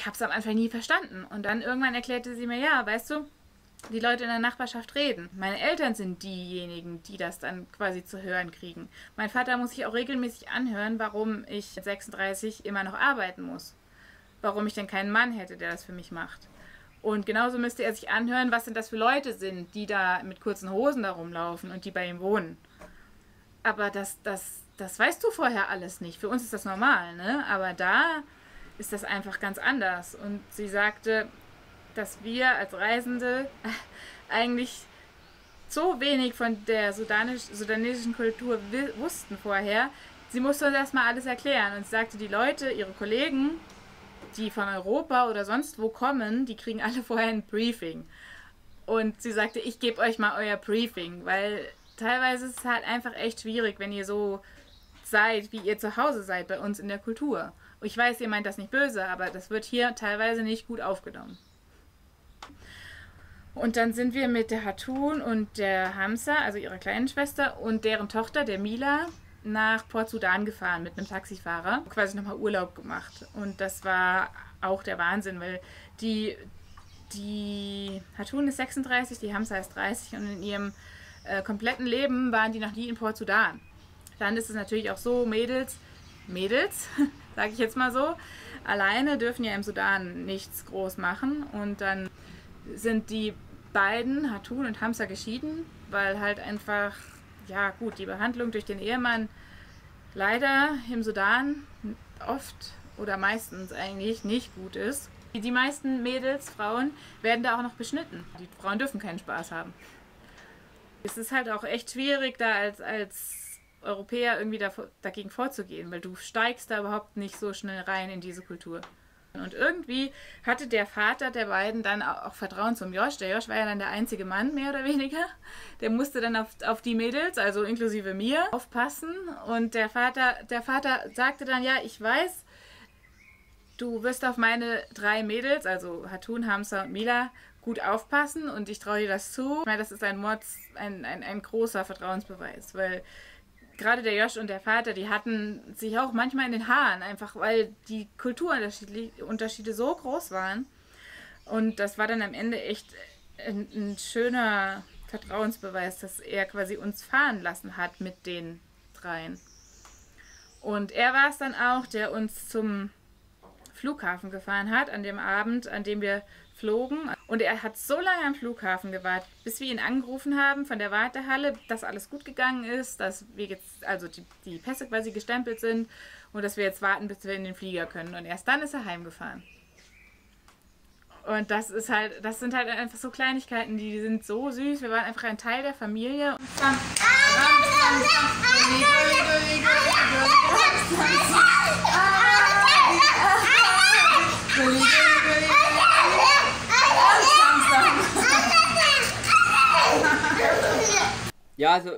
ich habe es am Anfang nie verstanden. Und dann irgendwann erklärte sie mir, ja, weißt du, die Leute in der Nachbarschaft reden. Meine Eltern sind diejenigen, die das dann quasi zu hören kriegen. Mein Vater muss sich auch regelmäßig anhören, warum ich mit 36 immer noch arbeiten muss. Warum ich denn keinen Mann hätte, der das für mich macht. Und genauso müsste er sich anhören, was denn das für Leute sind, die da mit kurzen Hosen da rumlaufen und die bei ihm wohnen. Aber das weißt du vorher alles nicht. Für uns ist das normal, ne? Aber da ist das einfach ganz anders. Und sie sagte, dass wir als Reisende eigentlich so wenig von der sudanesischen Kultur wussten vorher. Sie musste uns erstmal alles erklären. Und sie sagte, die Leute, ihre Kollegen, die von Europa oder sonst wo kommen, die kriegen alle vorher ein Briefing. Und sie sagte, ich gebe euch mal euer Briefing, weil teilweise ist es halt einfach echt schwierig, wenn ihr so seid, wie ihr zu Hause seid bei uns in der Kultur. Und ich weiß, ihr meint das nicht böse, aber das wird hier teilweise nicht gut aufgenommen. Und dann sind wir mit der Hatun und der Hamza, also ihrer kleinen Schwester, und deren Tochter, der Mila, nach Port Sudan gefahren mit einem Taxifahrer. Quasi nochmal Urlaub gemacht. Und das war auch der Wahnsinn, weil die Hatun ist 36, die Hamza ist 30 und in ihrem kompletten Leben waren die noch nie in Port Sudan. Dann ist es natürlich auch so, Mädels, sage ich jetzt mal so, alleine dürfen ja im Sudan nichts groß machen. Und dann sind die beiden, Hatun und Hamza, geschieden, weil halt einfach, ja gut, die Behandlung durch den Ehemann leider im Sudan oft oder meistens eigentlich nicht gut ist. Die meisten Mädels, Frauen, werden da auch noch beschnitten. Die Frauen dürfen keinen Spaß haben. Es ist halt auch echt schwierig, da als Europäer irgendwie dagegen vorzugehen, weil du steigst da überhaupt nicht so schnell rein in diese Kultur. Und irgendwie hatte der Vater der beiden dann auch Vertrauen zum Josh. Der Josh war ja dann der einzige Mann, mehr oder weniger. Der musste dann auf die Mädels, also inklusive mir, aufpassen. Und der Vater sagte dann, ja, ich weiß, du wirst auf meine 3 Mädels, also Hatun, Hamza und Mila, gut aufpassen und ich traue dir das zu. Ich meine, das ist ein großer Vertrauensbeweis, weil gerade der Josh und der Vater, die hatten sich auch manchmal in den Haaren, einfach weil die Kulturunterschiede so groß waren. Und das war dann am Ende echt ein schöner Vertrauensbeweis, dass er quasi uns fahren lassen hat mit den 3. Und er war es dann auch, der uns zum Flughafen gefahren hat, an dem Abend, an dem wir flogen. Und er hat so lange am Flughafen gewartet, bis wir ihn angerufen haben von der Wartehalle, dass alles gut gegangen ist, dass wir jetzt, also die Pässe quasi gestempelt sind und dass wir jetzt warten, bis wir in den Flieger können. Und erst dann ist er heimgefahren. Und das sind halt einfach so Kleinigkeiten, die sind so süß. Wir waren einfach ein Teil der Familie. Ja, also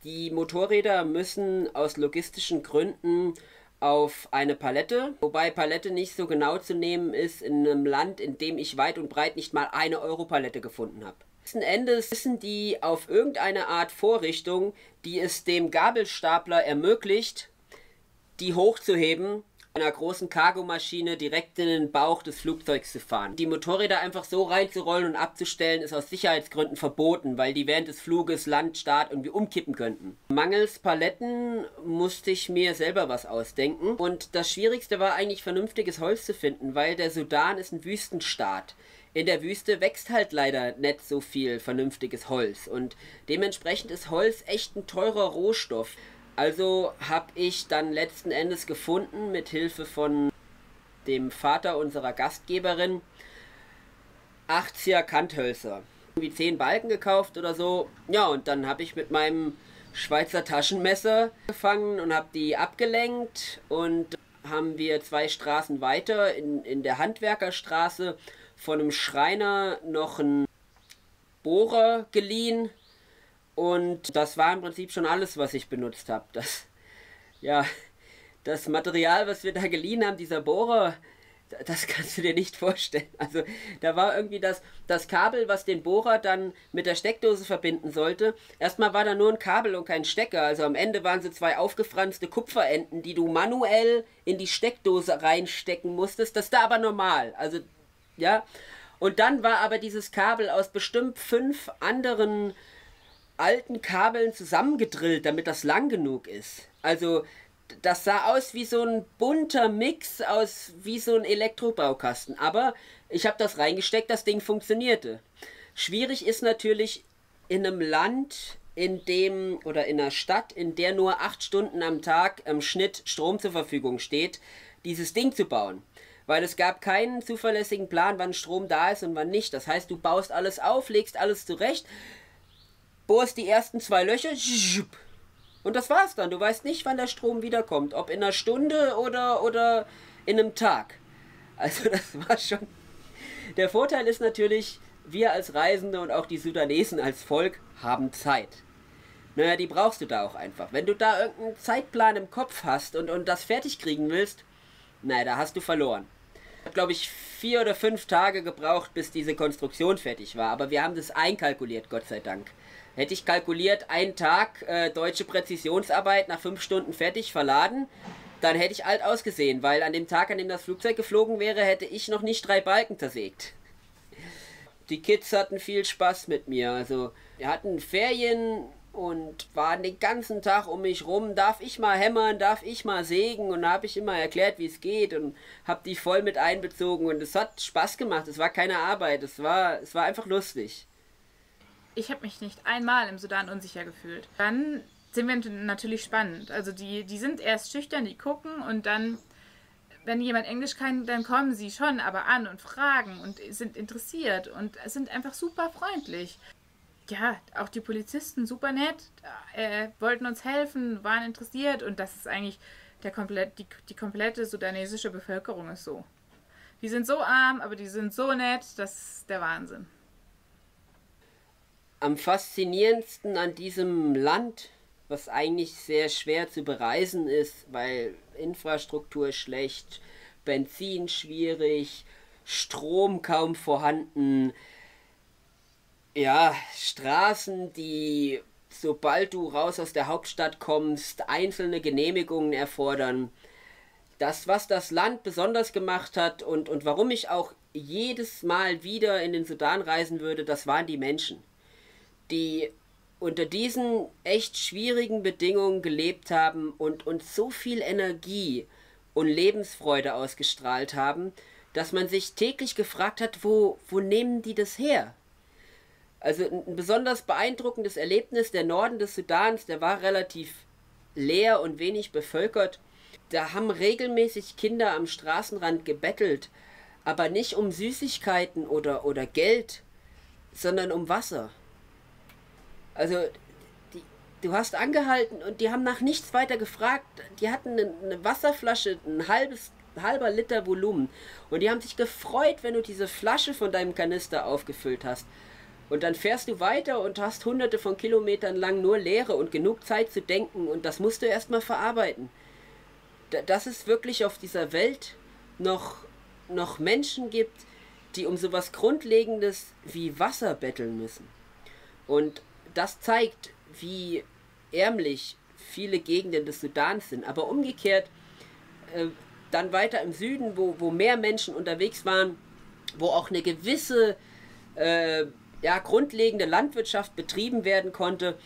die Motorräder müssen aus logistischen Gründen auf eine Palette, wobei Palette nicht so genau zu nehmen ist in einem Land, in dem ich weit und breit nicht mal eine Euro-Palette gefunden habe. Letzten Endes müssen die auf irgendeine Art Vorrichtung, die es dem Gabelstapler ermöglicht, die hochzuheben, einer großen Cargomaschine direkt in den Bauch des Flugzeugs zu fahren. Die Motorräder einfach so reinzurollen und abzustellen, ist aus Sicherheitsgründen verboten, weil die während des Fluges Land, Start irgendwie umkippen könnten. Mangels Paletten musste ich mir selber was ausdenken. Und das Schwierigste war eigentlich, vernünftiges Holz zu finden, weil der Sudan ist ein Wüstenstaat. In der Wüste wächst halt leider nicht so viel vernünftiges Holz. Und dementsprechend ist Holz echt ein teurer Rohstoff. Also habe ich dann letzten Endes gefunden, mit Hilfe von dem Vater unserer Gastgeberin, 80er Kanthölzer. Irgendwie 10 Balken gekauft oder so. Ja, und dann habe ich mit meinem Schweizer Taschenmesser gefangen und habe die abgelenkt. Und haben wir 2 Straßen weiter in der Handwerkerstraße von einem Schreiner noch einen Bohrer geliehen. Und das war im Prinzip schon alles, was ich benutzt habe. Das Material, was wir da geliehen haben, dieser Bohrer, Das kannst du dir nicht vorstellen. Also da war irgendwie das Kabel, was den Bohrer dann mit der Steckdose verbinden sollte. Erstmal war da nur ein Kabel und kein Stecker. Also am Ende waren so zwei aufgefranste Kupferenden, die du manuell in die Steckdose reinstecken musstest. Das ist da aber normal. Also, ja. Und dann war aber dieses Kabel aus bestimmt 5 anderen alten Kabeln zusammengedrillt, damit das lang genug ist. Also das sah aus wie so ein bunter Mix aus wie so ein Elektrobaukasten. Aber ich habe das reingesteckt, das Ding funktionierte. Schwierig ist natürlich in einem Land, in dem oder in einer Stadt, in der nur 8 Stunden am Tag im Schnitt Strom zur Verfügung steht, dieses Ding zu bauen. Weil es gab keinen zuverlässigen Plan, wann Strom da ist und wann nicht. Das heißt, du baust alles auf, legst alles zurecht, bohrst die ersten 2 Löcher, und das war's dann. Du weißt nicht, wann der Strom wiederkommt. Ob in einer Stunde oder in einem Tag. Also das war schon... Der Vorteil ist natürlich, wir als Reisende und auch die Sudanesen als Volk haben Zeit. Naja, die brauchst du da auch einfach. Wenn du da irgendeinen Zeitplan im Kopf hast und das fertig kriegen willst, naja, da hast du verloren. Hat, glaube ich, 4 oder 5 Tage gebraucht, bis diese Konstruktion fertig war. Aber wir haben das einkalkuliert, Gott sei Dank. Hätte ich kalkuliert, einen Tag deutsche Präzisionsarbeit nach 5 Stunden fertig verladen, dann hätte ich alt ausgesehen, weil an dem Tag, an dem das Flugzeug geflogen wäre, hätte ich noch nicht 3 Balken zersägt. Die Kids hatten viel Spaß mit mir. Also wir hatten Ferien und waren den ganzen Tag um mich rum. Darf ich mal hämmern, darf ich mal sägen? Und da habe ich immer erklärt, wie es geht und habe die voll mit einbezogen. Und es hat Spaß gemacht. Es war keine Arbeit. Es war einfach lustig. Ich habe mich nicht einmal im Sudan unsicher gefühlt. Dann sind wir natürlich spannend. Also die sind erst schüchtern, die gucken und dann, wenn jemand Englisch kann, dann kommen sie schon aber an und fragen und sind interessiert und sind einfach super freundlich. Ja, auch die Polizisten super nett, wollten uns helfen, waren interessiert und das ist eigentlich die komplette sudanesische Bevölkerung ist so. Die sind so arm, aber die sind so nett, das ist der Wahnsinn. Am faszinierendsten an diesem Land, was eigentlich sehr schwer zu bereisen ist, weil Infrastruktur schlecht, Benzin schwierig, Strom kaum vorhanden, ja, Straßen, die, sobald du raus aus der Hauptstadt kommst, einzelne Genehmigungen erfordern. Das, was das Land besonders gemacht hat und warum ich auch jedes Mal wieder in den Sudan reisen würde, das waren die Menschen, die unter diesen echt schwierigen Bedingungen gelebt haben und so viel Energie und Lebensfreude ausgestrahlt haben, dass man sich täglich gefragt hat, wo nehmen die das her? Also ein besonders beeindruckendes Erlebnis, der Norden des Sudans, der war relativ leer und wenig bevölkert. Da haben regelmäßig Kinder am Straßenrand gebettelt, aber nicht um Süßigkeiten oder Geld, sondern um Wasser. Also, du hast angehalten und die haben nach nichts weiter gefragt. Die hatten eine Wasserflasche, halber Liter Volumen. Und die haben sich gefreut, wenn du diese Flasche von deinem Kanister aufgefüllt hast. Und dann fährst du weiter und hast hunderte von Kilometern lang nur Leere und genug Zeit zu denken. Und das musst du erstmal verarbeiten. Dass es wirklich auf dieser Welt noch Menschen gibt, die um sowas Grundlegendes wie Wasser betteln müssen. Und das zeigt, wie ärmlich viele Gegenden des Sudans sind. Aber umgekehrt, dann weiter im Süden, wo mehr Menschen unterwegs waren, wo auch eine gewisse grundlegende Landwirtschaft betrieben werden konnte,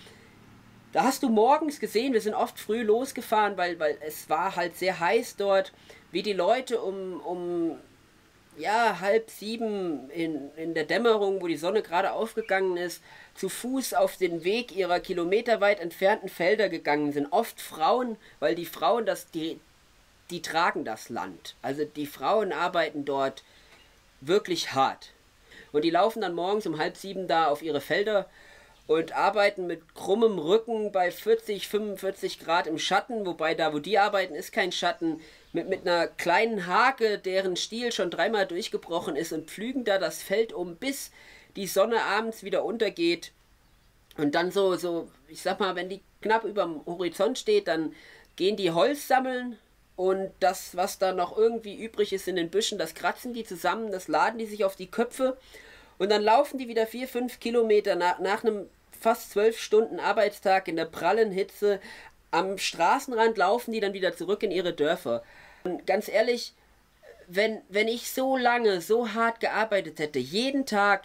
da hast du morgens gesehen, wir sind oft früh losgefahren, weil es war halt sehr heiß dort, wie die Leute um 6:30 in der Dämmerung, wo die Sonne gerade aufgegangen ist, zu Fuß auf den Weg ihrer kilometerweit entfernten Felder gegangen sind. Oft Frauen, weil die Frauen, die tragen das Land. Also die Frauen arbeiten dort wirklich hart. Und die laufen dann morgens um 6:30 da auf ihre Felder und arbeiten mit krummem Rücken bei 40, 45 Grad im Schatten, wobei da, wo die arbeiten, ist kein Schatten, mit einer kleinen Hake, deren Stiel schon 3-mal durchgebrochen ist und pflügen da das Feld um, bis die Sonne abends wieder untergeht. Und dann so, ich sag mal, wenn die knapp über dem Horizont steht, dann gehen die Holz sammeln Und das, was da noch irgendwie übrig ist in den Büschen, das kratzen die zusammen, das laden die sich auf die Köpfe und dann laufen die wieder 4, 5 Kilometer nach einem fast 12 Stunden Arbeitstag in der prallen Hitze. Am Straßenrand laufen die dann wieder zurück in ihre Dörfer. Und ganz ehrlich, wenn ich so lange, so hart gearbeitet hätte, jeden Tag,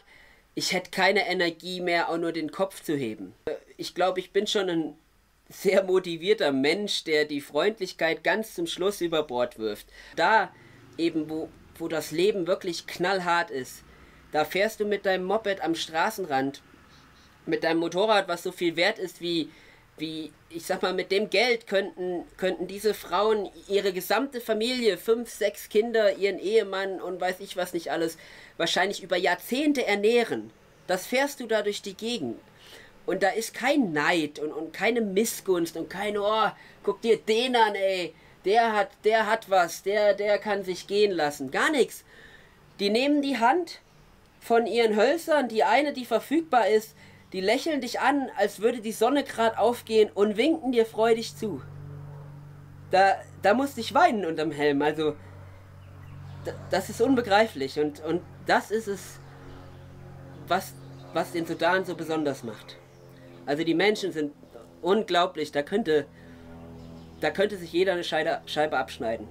ich hätte keine Energie mehr, auch nur den Kopf zu heben. Ich glaube, ich bin schon ein sehr motivierter Mensch, der die Freundlichkeit ganz zum Schluss über Bord wirft. Da eben, wo das Leben wirklich knallhart ist, da fährst du mit deinem Moped am Straßenrand, mit deinem Motorrad, was so viel wert ist wie ich sag mal, mit dem Geld könnten diese Frauen ihre gesamte Familie, 5, 6 Kinder, ihren Ehemann und weiß ich was nicht alles, wahrscheinlich über Jahrzehnte ernähren. Das fährst du da durch die Gegend. Und da ist kein Neid und keine Missgunst und kein, oh, guck dir den an, ey, der hat was, der kann sich gehen lassen. Gar nichts. Die nehmen die Hand von ihren Hölzern, die eine, die verfügbar ist, die lächeln dich an, als würde die Sonne gerade aufgehen und winken dir freudig zu. Da musste ich weinen unterm Helm, also das ist unbegreiflich und das ist es, was den Sudan so besonders macht. Also die Menschen sind unglaublich, da könnte sich jeder eine Scheibe abschneiden.